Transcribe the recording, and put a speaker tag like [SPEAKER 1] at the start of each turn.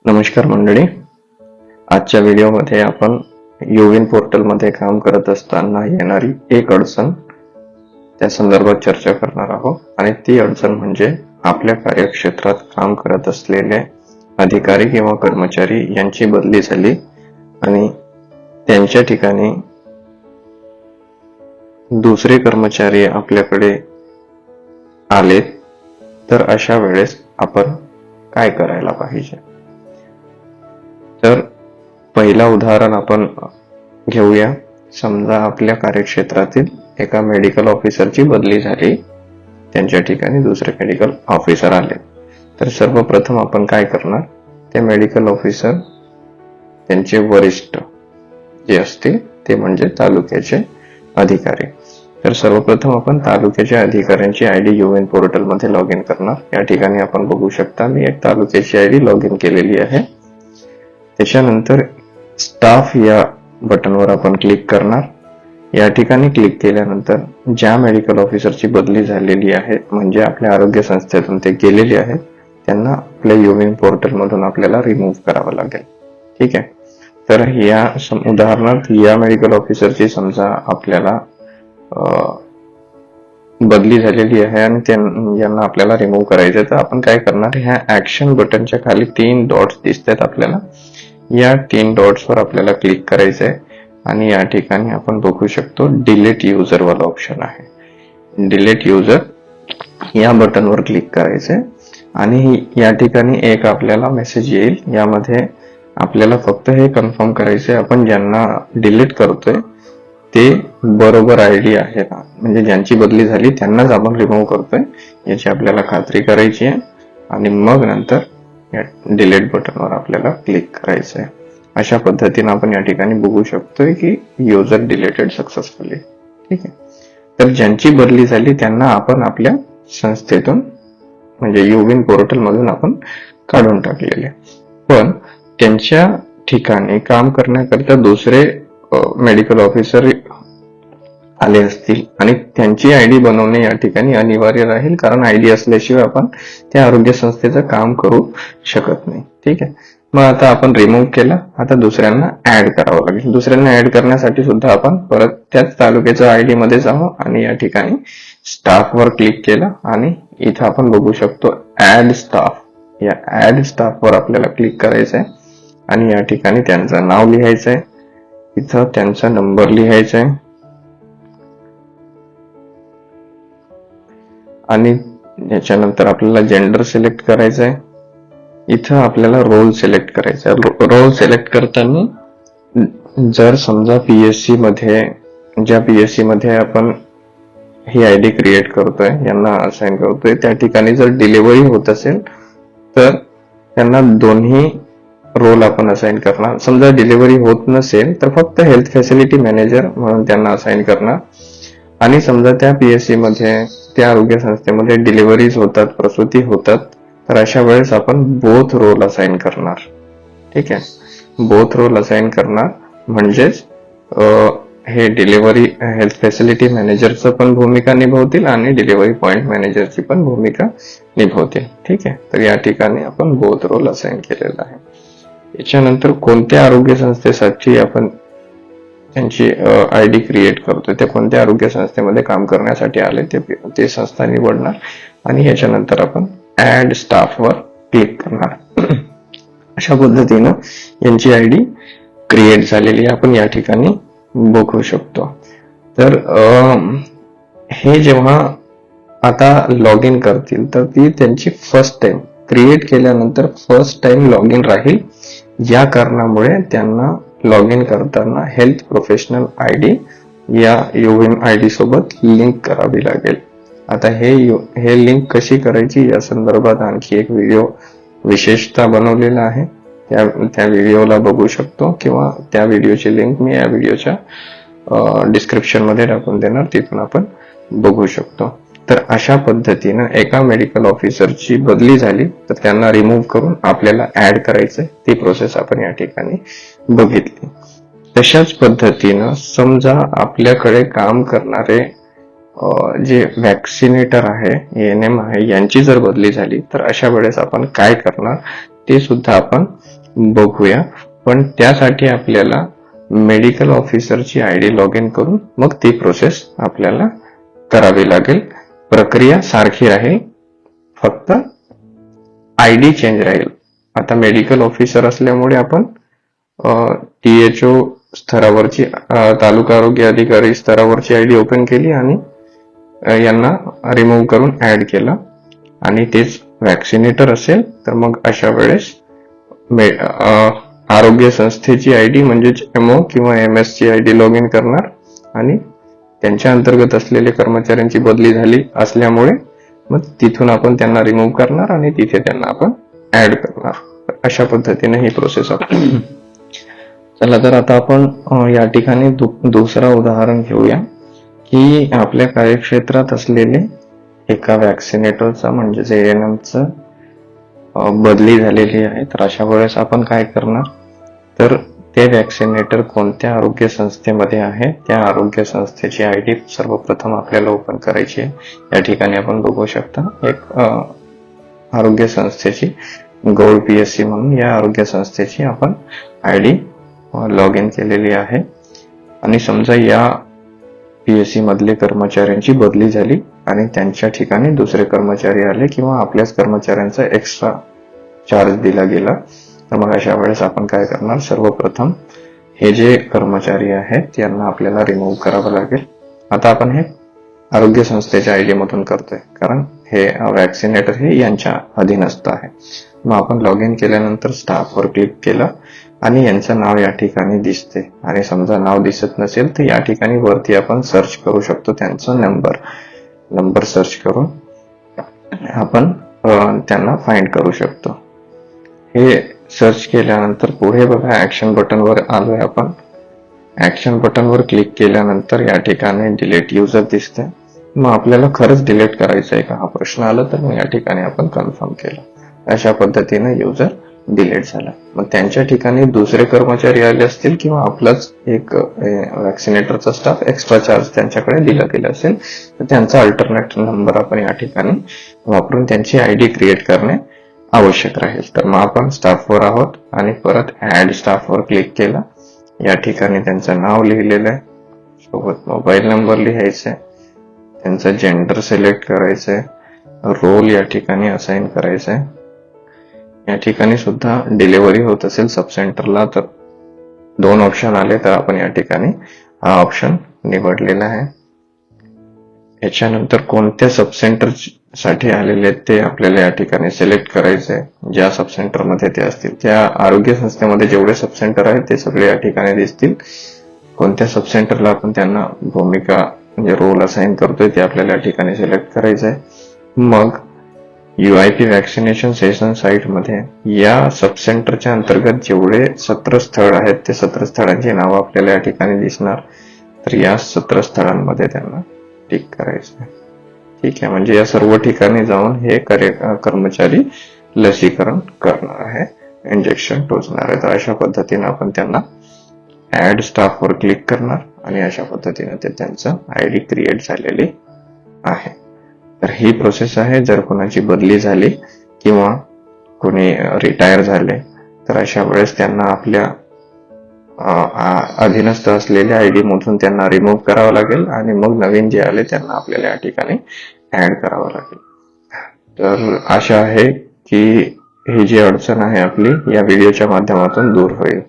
[SPEAKER 1] नमस्कार मंडळी, आजच्या व्हिडिओमध्ये आपण युविन पोर्टलमध्ये काम करत असताना येणारी एक अडचण त्या संदर्भात चर्चा करणार आहोत. आणि ती अडचण म्हणजे आपल्या कार्यक्षेत्रात काम करत असलेले अधिकारी किंवा कर्मचारी यांची बदली झाली आणि त्यांच्या ठिकाणी दुसरे कर्मचारी आपल्याकडे आले, तर अशा वेळेस आपण काय करायला पाहिजे. तर पहिला उदाहरण आपण घेऊया. समजा आपल्या कार्यक्षेत्रातील एका मेडिकल ऑफिसरची बदली झाली, त्यांच्या ठिकाणी दुसरे मेडिकल ऑफिसर आले. तर सर्वप्रथम आपण काय करणार, ते मेडिकल ऑफिसर त्यांचे वरिष्ठ जे असतील ते म्हणजे तालुक्याचे अधिकारी. तर सर्वप्रथम आपण तालुक्याच्या अधिकाऱ्यांची आयडी युविन पोर्टल मध्ये लॉग इन करणार. या ठिकाणी आपण बघू शकता मी एक तालुक्याची आयडी लॉग इन केलेली आहे. त्याच्यानंतर स्टाफ या बटनवर आपण क्लिक करणार. या ठिकाणी क्लिक केल्यानंतर ज्या मेडिकल ऑफिसरची बदली झालेली आहे, म्हणजे आपल्या आरोग्य संस्थेतून ते गेलेले आहेत, त्यांना आपल्या युविन पोर्टल मधून आपल्याला रिमूव्ह करावं लागेल. ठीक आहे. तर या उदाहरणार्थ या मेडिकल ऑफिसरची समजा आपल्याला बदली झालेली आहे आणि यांना आपल्याला रिमूव्ह करायचं. तर आपण काय करणार, ह्या ऍक्शन बटनच्या खाली 3 डॉट्स दिसतात आपल्याला. या 3 डॉट्स वर आपल्याला क्लिक करायचंय आणि या ठिकाणी आपण बघू शकतो डिलीट युजर वाला ऑप्शन आहे. डिलीट युजर या बटनवर क्लिक करायचंय आणि या ठिकाणी एक आपल्याला मेसेज येईल. यामध्ये आपल्याला फक्त हे कन्फर्म करायचंय आपण ज्यांना डिलीट करतोय ते बरोबर आयडी आहे ना, म्हणजे ज्यांची बदली झाली त्यांनाच आपण रिमूव्ह करतोय याची आपल्याला खात्री करायची आहे. आणि मग नंतर या डिलीट बटनवर आपल्याला क्लिक करायचं आहे. अशा पद्धतीने आपण या ठिकाणी बघू शकतोय की युजर डिलीटेड सक्सेसफुली. ठीक आहे. तर ज्यांची बदली झाली त्यांना आपण आपल्या संस्थेतून म्हणजे युविन पोर्टल मधून आपण काढून टाकलेले, पण त्यांच्या ठिकाणी काम करण्याकरता दुसरे मेडिकल ऑफिसर आले असतील आणि त्यांची आयडी बनवणे या ठिकाणी अनिवार्य राहील, कारण आयडी असल्याशिवाय आपण त्या आरोग्य संस्थेचं काम करू शकत नाही. ठीक आहे. मग आता आपण रिमूव्ह केला, आता दुसऱ्यांना ऍड करावं लागेल. दुसऱ्यांना ऍड करण्यासाठी सुद्धा आपण परत त्याच तालुक्याच्या आयडी मध्ये जावं आणि या ठिकाणी स्टाफ वर क्लिक केलं आणि इथं आपण बघू शकतो ऍड स्टाफ. या ऍड स्टाफ वर आपल्याला क्लिक करायचंय आणि या ठिकाणी त्यांचं नाव लिहायचंय, इथं त्यांचा नंबर लिहायचा आहे आणि याच्यानंतर आपल्याला जेंडर सिलेक्ट करायचं आहे. इथं आपल्याला रोल सिलेक्ट करायचा आहे. रोल सिलेक्ट करताना जर समजा पीएससी मध्ये, ज्या पीएससी मध्ये आपण ही आयडी क्रिएट करतोय, यांना असाइन करतोय, त्या ठिकाणी जर डिलिव्हरी होत असेल तर त्यांना दोन्ही रोल आपण असाइन करणार. समजा डिलिव्हरी होत नसेल तर फक्त हेल्थ फॅसिलिटी मॅनेजर म्हणून त्यांना असाइन करणार. आणि समजा त्या पीएससी मध्ये, त्या आरोग्य संस्थेमध्ये डिलिव्हरीज होतात, प्रसूती होतात, तर अशा वेळेस आपण बोथ रोल असाइन करणार. ठीक आहे. बोथ रोल असाइन करणार म्हणजेच हे डिलिव्हरी हेल्थ फॅसिलिटी मॅनेजरचं पण भूमिका निभावतील आणि डिलिव्हरी पॉइंट मॅनेजरची पण भूमिका निभावतील. ठीक आहे. तर या ठिकाणी आपण बोथ रोल असाइन केलेला आहे. याच्यानंतर कोणत्या आरोग्य संस्थेसाठी आपण त्यांची आयडी क्रिएट करतोय, ते कोणत्या आरोग्य संस्थेमध्ये काम करण्यासाठी आले ते संस्था निवडणार आणि याच्यानंतर आपण ऍड स्टाफ वर क्लिक करणार. अशा पद्धतीनं यांची आयडी क्रिएट झालेली आपण या ठिकाणी बघू शकतो. तर हे जेव्हा आता लॉग इन करतील तर ती त्यांची फर्स्ट टाइम क्रिएट केल्यानंतर फर्स्ट टाइम लॉग इन राहील. या कारणामुळे त्यांना लॉग इन करताना हेल्थ प्रोफेशनल आयडी या युविन आयडी सोबत लिंक करावी लागेल. आता हे लिंक कशी करायची या संदर्भात आणखी एक व्हिडिओ विशेषतः बनवलेला आहे. त्या व्हिडिओला बघू शकतो किंवा त्या व्हिडिओची लिंक मी या व्हिडिओच्या डिस्क्रिप्शन मध्ये टाकून देणार, ती पण आपण बघू शकतो. तर अशा पद्धतीनं एका मेडिकल ऑफिसरची बदली झाली तर त्यांना रिमूव्ह करून आपल्याला ऍड करायचंय, ती प्रोसेस आपण या ठिकाणी बघितली. तशाच पद्धतीनं समजा आपल्याकडे काम करणारे जे वॅक्सिनेटर आहे, ANM आहे, यांची जर बदली झाली तर अशा वेळेस आपण काय करणार ते सुद्धा आपण बघूया. पण त्यासाठी आपल्याला मेडिकल ऑफिसरची ID लॉग इन करून मग ती प्रोसेस आपल्याला करावी लागेल. प्रक्रिया सारखी राहील, फक्त ID चेंज राहील. आता मेडिकल ऑफिसर असल्यामुळे आपण THO स्तरावरची तालुका आरोग्य अधिकारी स्तरावरची ID ओपन केली आणि यांना रिमूव्ह करून ऍड केला. आणि तेच वॅक्सिनेटर असेल तर मग अशा वेळेस आरोग्य संस्थेची ID म्हणजेच MO किंवा MS ची ID लॉग इन करणार आणि त्यांच्या अंतर्गत असलेले कर्मचाऱ्यांची बदली झाली असल्यामुळे मग तिथून आपण त्यांना रिमूव्ह करणार आणि तिथे त्यांना आपण ऍड करणार. अशा पद्धतीने ही प्रोसेस आपण चला तर आता आपण या ठिकाणी दुसरा उदाहरण घेऊया की आपल्या कार्यक्षेत्रात असलेले एका वॅक्सिनेटरचा म्हणजेच ANMचं बदली झालेली आहे. तर अशा वेळेस आपण काय करणार, तर ते वॅक्सिनेटर कोणत्या आरोग्य संस्थेमध्ये आहे त्या आरोग्य संस्थेची ID सर्वप्रथम आपल्याला ओपन करायची आहे. या ठिकाणी आपण बघू शकता एक आरोग्य संस्थेची गोल्ड PSC म्हणून या आरोग्य संस्थेची आपण ID लॉग इन केलेली आहे. आणि समजा या PSC मधले कर्मचाऱ्यांची बदली झाली आणि त्यांच्या ठिकाणी दुसरे कर्मचारी आले किंवा आपल्याच कर्मचाऱ्यांचा एक्स्ट्रा चार्ज दिला गेला, तर मग अशा वेळेस आपण काय करणार, सर्वप्रथम हे जे कर्मचारी आहेत त्यांना आपल्याला रिमूव्ह करावं लागेल. आता आपण हे आरोग्य संस्थेच्या ID मधून करतोय कारण हे वॅक्सिनेटर हे यांच्या अधीनस्थ आहे. मग आपण लॉग इन केल्यानंतर स्टाफवर क्लिक केलं आणि यांचं नाव या ठिकाणी दिसते. आणि समजा नाव दिसत नसेल तर या ठिकाणी वरती आपण सर्च करू शकतो, त्यांचा नंबर सर्च करून आपण त्यांना फाइंड करू शकतो. हे सर्च केल्यानंतर पुढे बघा ऍक्शन बटनवर आलोय आपण. ऍक्शन बटनवर क्लिक केल्यानंतर या ठिकाणी डिलीट युजर दिसते. मग आपल्याला खरंच डिलीट करायचं आहे का हा प्रश्न आला तर मग या ठिकाणी आपण कन्फर्म केलं. अशा पद्धतीने युजर डिलीट झाला. मग त्यांच्या ठिकाणी दुसरे कर्मचारी आले असतील किंवा आपलाच एक वॅक्सिनेटरचा स्टाफ एक्स्ट्रा चार्ज त्यांच्याकडे दिला गेला असेल तर त्यांचा अल्टरनेट नंबर आपण या ठिकाणी वापरून त्यांची ID क्रिएट करणे आवश्यक राहील. तर मग आपण स्टाफवर आहोत आणि परत ऍड स्टाफवर क्लिक केला. या ठिकाणी त्यांचं नाव लिहिलेलं आहे, सोबत मोबाईल नंबर लिहायचा आहे, त्यांचं जेंडर सिलेक्ट करायचंय, रोल या ठिकाणी असाइन करायचा आहे. या ठिकाणी सुद्धा डिलिव्हरी होत असेल सब सेंटरला तर 2 ऑप्शन आले तर आपण या ठिकाणी हा ऑप्शन निवडलेला आहे. याच्यानंतर कोणत्या सब सेंटर साठी आलेले आहेत ते आपल्याला या ठिकाणी सिलेक्ट करायचे आहे. ज्या सब सेंटर मध्ये ते असतील त्या आरोग्य संस्थेमध्ये जेवढे सब सेंटर आहेत ते सगळे या ठिकाणी दिसतील. कोणत्या सब सेंटरला आपण त्यांना भूमिका म्हणजे रोल असाइन करतोय ते आपल्याला या ठिकाणी सिलेक्ट करायचं आहे. मग UIP वॅक्सिनेशन सेशन साइट मध्ये या सब सेंटरच्या अंतर्गत जेवढे 17 स्थळ आहेत ते 17 स्थळांची नावं आपल्याला या ठिकाणी दिसणार. तर या 17 स्थळांमध्ये त्यांना टिक करायचं. ठीक आहे, म्हणजे या सर्व ठिकाणी जाऊन हे कर्मचारी लसीकरण करणार आहे, इंजेक्शन टोचणार आहे. तर अशा पद्धतीने आपण त्यांना ऍड स्टाफवर क्लिक करणार आणि अशा पद्धतीने ते त्यांचं ID क्रिएट झालेली आहे. तर ही प्रोसेस आहे. जर कोणाची बदली झाली किंवा कोणी रिटायर झाले तर अशा वेळेस त्यांना आपल्या अधीनस्थ असलेल्या ID मधून त्यांना रिमूव्ह करावं लागेल आणि मग नवीन जे आले त्यांना आपल्याला या ठिकाणी ऍड करावं लागेल. तर आशा आहे की ही जी अडचण आहे आपली या व्हिडिओच्या माध्यमातून दूर होईल.